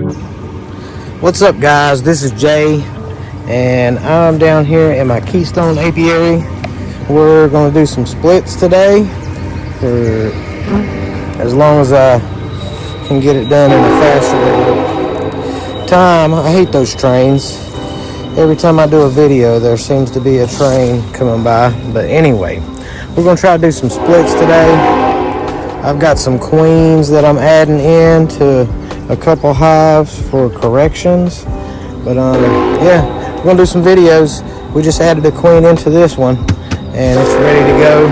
What's up, guys? This is Jay, and I'm down here in my Keystone apiary. We're going to do some splits today for as long as I can get it done in a faster time. I hate those trains. Every time I do a video, there seems to be a train coming by. But anyway, we're going to try to do some splits today. I've got some queens that I'm adding in to a couple hives for corrections. But yeah, we're gonna do some videos. We just added a queen into this one and it's ready to go.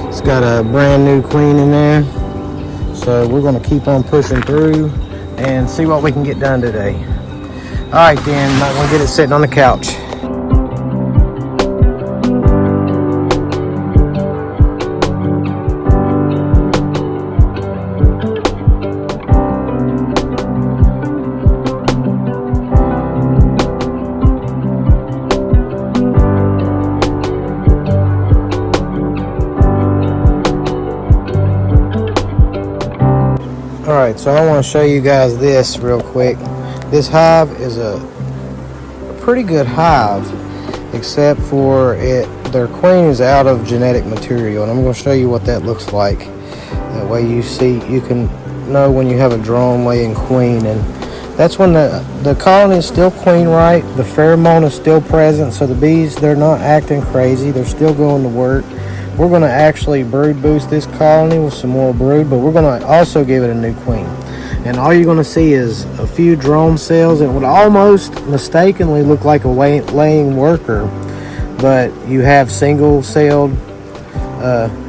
It's got a brand new queen in there, so we're gonna keep on pushing through and see what we can get done today. All right, then, might want to get it sitting on the couch. Alright, so I want to show you guys this real quick. This hive is a pretty good hive, except for their queen is out of genetic material, and I'm going to show you what that looks like. That way you can know when you have a drone laying queen, and that's when the colony is still queen right, the pheromone is still present, so the bees, they're not acting crazy, they're still going to work. We're going to actually brood boost this colony with some more brood, but we're going to also give it a new queen. And all you're going to see is a few drone cells. It would almost mistakenly look like a laying worker, but you have single-celled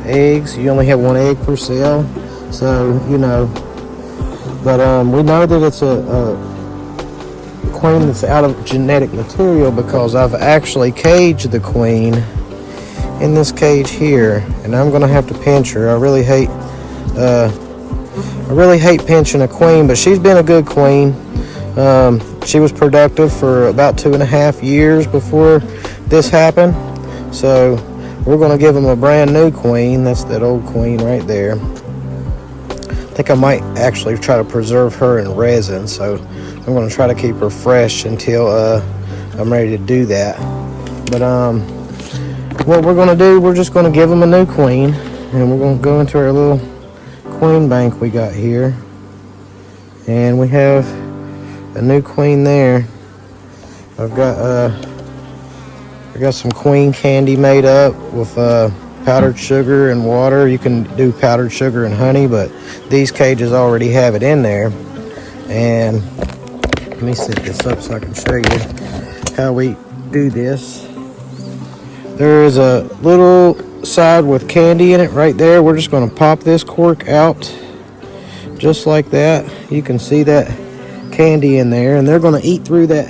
eggs. You only have one egg per cell, so you know. But we know that it's a queen that's out of genetic material because I've actually caged the queen in this cage here, and I'm gonna have to pinch her. I really hate pinching a queen, but she's been a good queen. She was productive for about 2.5 years before this happened, so we're gonna give them a brand new queen. That's that old queen right there. I think I might actually try to preserve her in resin, so I'm gonna try to keep her fresh until I'm ready to do that. But what we're going to do, we're just going to give them a new queen, and we're going to go into our little queen bank we got here, and we have a new queen there. I got some queen candy made up with powdered sugar and water. You can do powdered sugar and honey, but these cages already have it in there. And let me set this up so I can show you how we do this. There is a little side with candy in it right there. We're just going to pop this cork out just like that. You can see that candy in there, and they're going to eat through that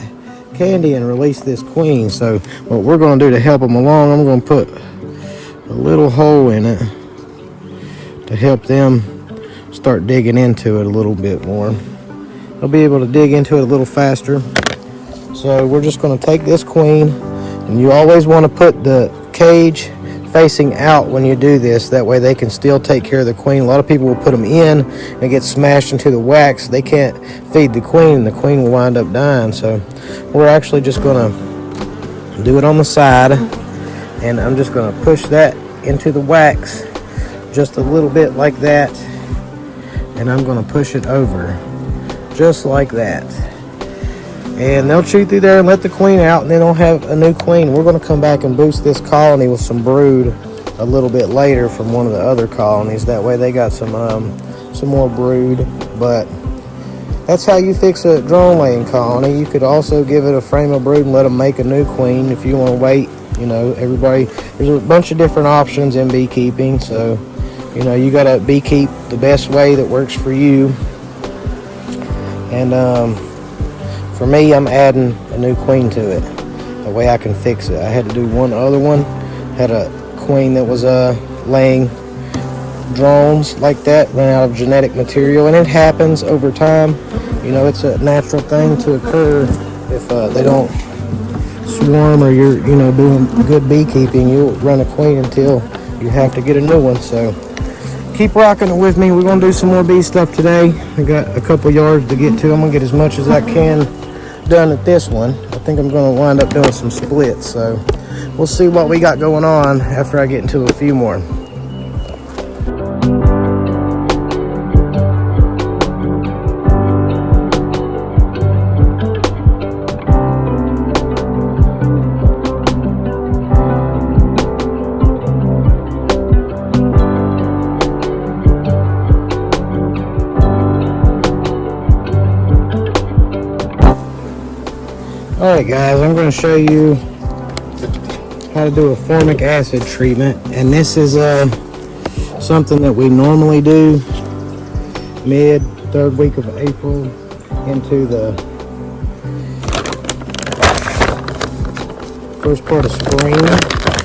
candy and release this queen. So what we're going to do to help them along, I'm going to put a little hole in it to help them start digging into it a little bit more. They'll be able to dig into it a little faster. So we're just going to take this queen, and you always want to put the cage facing out when you do this. That way they can still take care of the queen. A lot of people will put them in and it gets smashed into the wax. They can't feed the queen, and the queen will wind up dying. So we're actually just going to do it on the side, and I'm just going to push that into the wax just a little bit like that, and I'm going to push it over just like that. And they'll chew through there and let the queen out, and then they'll have a new queen. We're going to come back and boost this colony with some brood a little bit later from one of the other colonies. That way they got some more brood. But that's how you fix a drone laying colony. You could also give it a frame of brood and let them make a new queen if you want to wait. You know, there's a bunch of different options in beekeeping. So, you know, you got to beekeep the best way that works for you. And for me, I'm adding a new queen to it, the way I can fix it. I had to do one other one, had a queen that was laying drones like that, ran out of genetic material, and it happens over time. You know, it's a natural thing to occur if they don't swarm, or you're, you know, doing good beekeeping. You'll run a queen until you have to get a new one. So keep rocking it with me. We're gonna do some more bee stuff today. I got a couple yards to get to. I'm gonna get as much as I can done at this one. I think I'm gonna wind up doing some splits, so we'll see what we got going on after I get into a few more. Alright guys, I'm going to show you how to do a formic acid treatment, and this is something that we normally do mid third week of April into the first part of spring.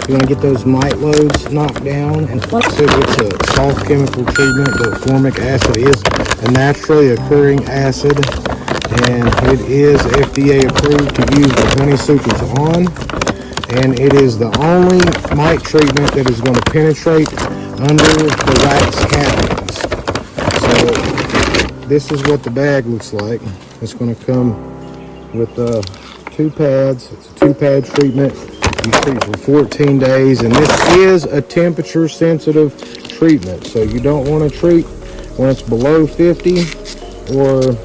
You want to get those mite loads knocked down, and it's a soft chemical treatment, but formic acid is a naturally occurring acid, and it is FDA approved to use the honey supers on, and it is the only mite treatment that is going to penetrate under the wax cappings. So this is what the bag looks like. It's going to come with 2 pads. It's a 2-pad treatment. You treat for 14 days, and this is a temperature sensitive treatment, so you don't want to treat when it's below 50 or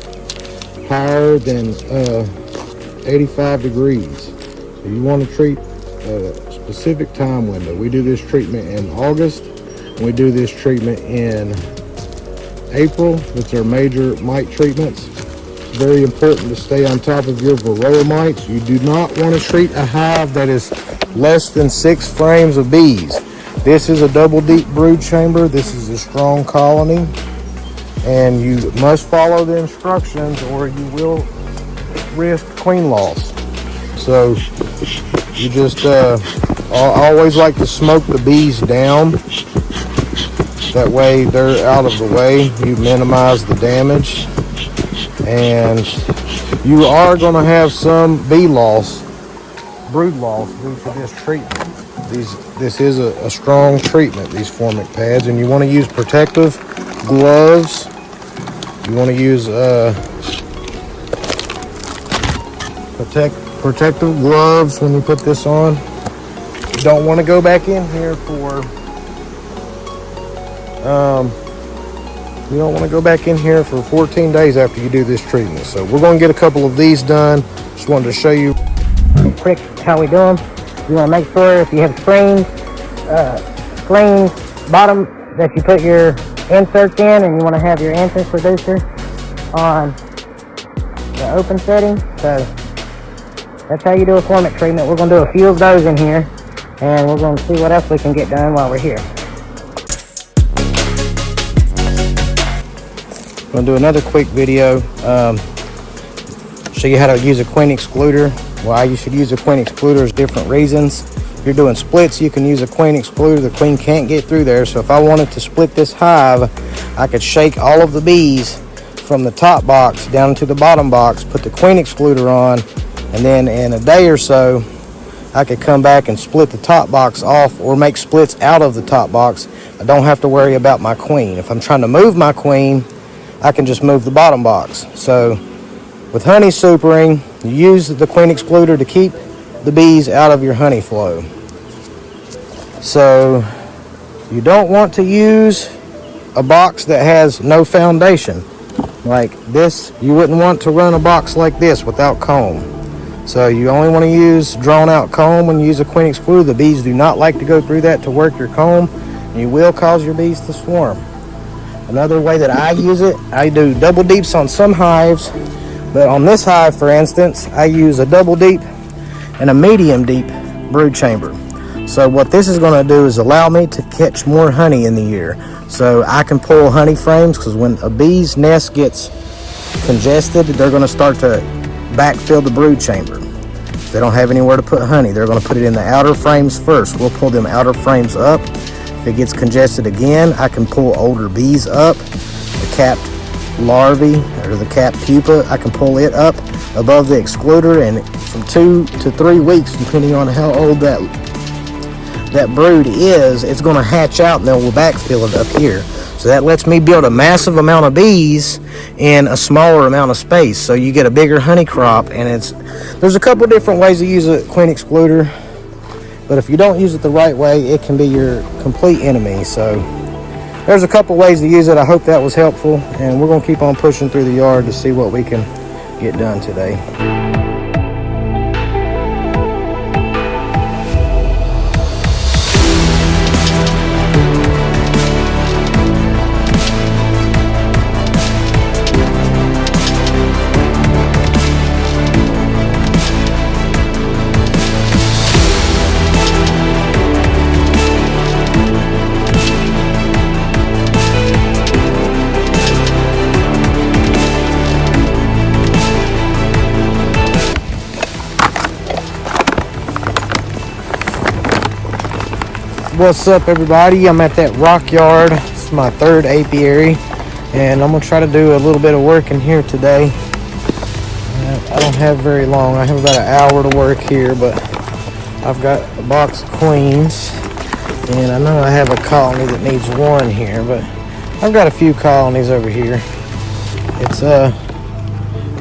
higher than 85 degrees. So you want to treat a specific time window. We do this treatment in August, and we do this treatment in April. It's our major mite treatments. It's very important to stay on top of your varroa mites. You do not want to treat a hive that is less than 6 frames of bees. This is a double deep brood chamber. This is a strong colony, and you must follow the instructions or you will risk queen loss. So you just I always like to smoke the bees down. That way they're out of the way. You minimize the damage, and you are going to have some bee loss, brood loss, due to this treatment. This is a strong treatment, these formic pads, and you want to use protective gloves. You want to use protective gloves when you put this on. You don't want to go back in here for you don't want to go back in here for 14 days after you do this treatment. So we're going to get a couple of these done. Just wanted to show you quick how we do them. You want to make sure if you have screens bottom that you put your inserts in, and you want to have your entrance reducer on the open setting. So that's how you do a formic treatment. We're going to do a few of those in here, and we're going to see what else we can get done while we're here. I'm going to do another quick video, show you how to use a queen excluder. Why you should use a queen excluder is different reasons. If you're doing splits, you can use a queen excluder. The queen can't get through there, so if I wanted to split this hive, I could shake all of the bees from the top box down to the bottom box, put the queen excluder on, and then in a day or so, I could come back and split the top box off or make splits out of the top box. I don't have to worry about my queen. If I'm trying to move my queen, I can just move the bottom box. So with honey supering, you use the queen excluder to keep the bees out of your honey flow. So you don't want to use a box that has no foundation. Like this, you wouldn't want to run a box like this without comb. So you only want to use drawn out comb when you use a queen excluder. The bees do not like to go through that to work your comb, and you will cause your bees to swarm. Another way that I use it, I do double deeps on some hives, but on this hive, for instance, I use a double deep and a medium deep brood chamber. So what this is going to do is allow me to catch more honey in the year. So I can pull honey frames, because when a bee's nest gets congested, they're going to start to backfill the brood chamber. If they don't have anywhere to put honey, they're going to put it in the outer frames first. We'll pull them outer frames up. If it gets congested again, I can pull older bees up. The capped larvae or the capped pupa, I can pull it up above the excluder, and from 2 to 3 weeks, depending on how old that brood is, it's going to hatch out and then we'll backfill it up here. So that lets me build a massive amount of bees in a smaller amount of space. So you get a bigger honey crop, and there's a couple different ways to use a queen excluder. But if you don't use it the right way, it can be your complete enemy. So there's a couple ways to use it. I hope that was helpful, and we're gonna keep on pushing through the yard to see what we can get done today. What's up, everybody? I'm at that rock yard. It's my third apiary, and I'm gonna try to do a little bit of work in here today. I don't have very long. I have about an hour to work here, but I've got a box of queens, and I know I have a colony that needs one here, but I've got a few colonies over here. It's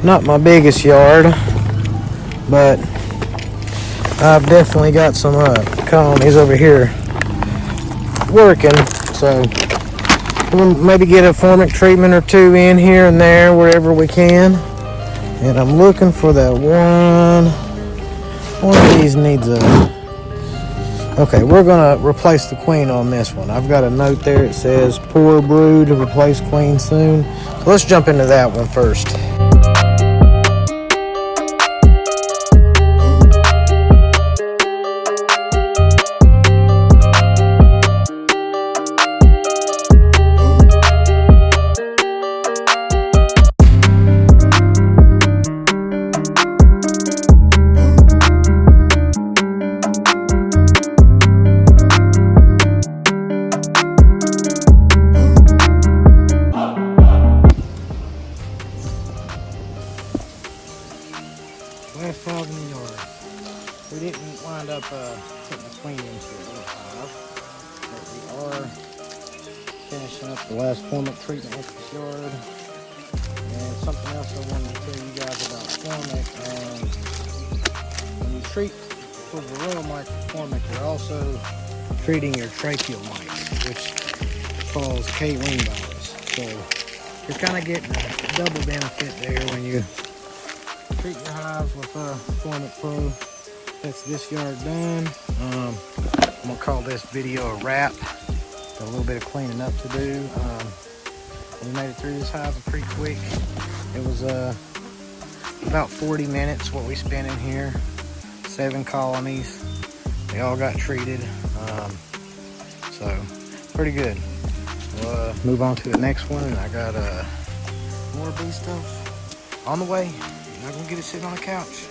not my biggest yard, but I've definitely got some colonies over here working. So we'll maybe get a Formic treatment or two in here and there wherever we can. And I'm looking for that one of these needs a... Okay, we're gonna replace the queen on this one. I've got a note there. It says pour brood to replace queen soon. So let's jump into that one first. Last hive in the yard. We didn't wind up putting the queen into the other hive, but we are finishing up the last Formic treatment with this yard. And something else I wanted to tell you guys about Formic. When you treat for varroa mites with Formic, you're also treating your tracheal mites, which cause K wing virus. So you're kind of getting a double benefit there when you treat your hives with Formic Pro. That's this yard done. I'm gonna call this video a wrap. Got a little bit of cleaning up to do. We made it through this hive pretty quick. It was about 40 minutes what we spent in here. 7 colonies. They all got treated. So pretty good. We'll move on to the next one, and I got more bee stuff on the way. I'm gonna get it sitting on the couch.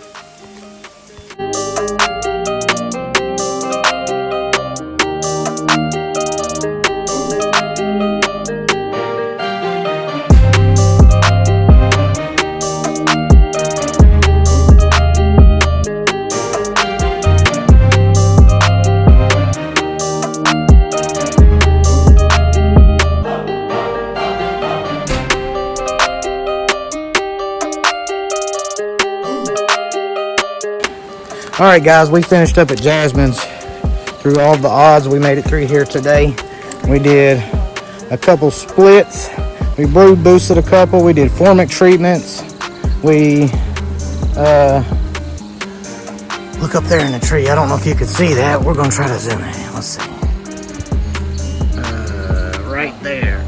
All right, guys, we finished up at Jasmine's. Through all the odds, we made it through here today. We did a couple splits. We brood boosted a couple. We did Formic treatments. We look up there in the tree. I don't know if you can see that. We're gonna try to zoom in. Let's see. Right there.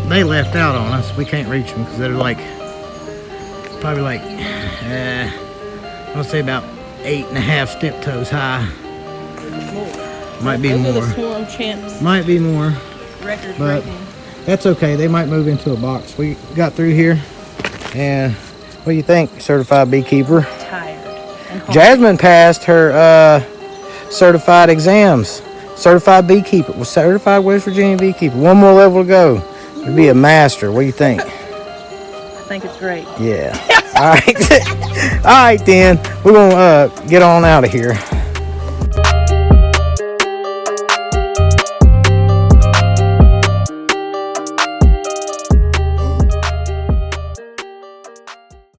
They left out on us. We can't reach them because they're like probably like I'll say about 8.5 step toes high. Might be more. The swarm champs. Might be more. Record but breaking. That's okay. They might move into a box. We got through here, and what do you think, certified beekeeper? Tired. And Jasmine passed her certified exams. Certified beekeeper. Was certified West Virginia beekeeper. One more level to go. To be a master. What do you think? I think it's great. Yeah. All right. All right, then. We're going to get on out of here.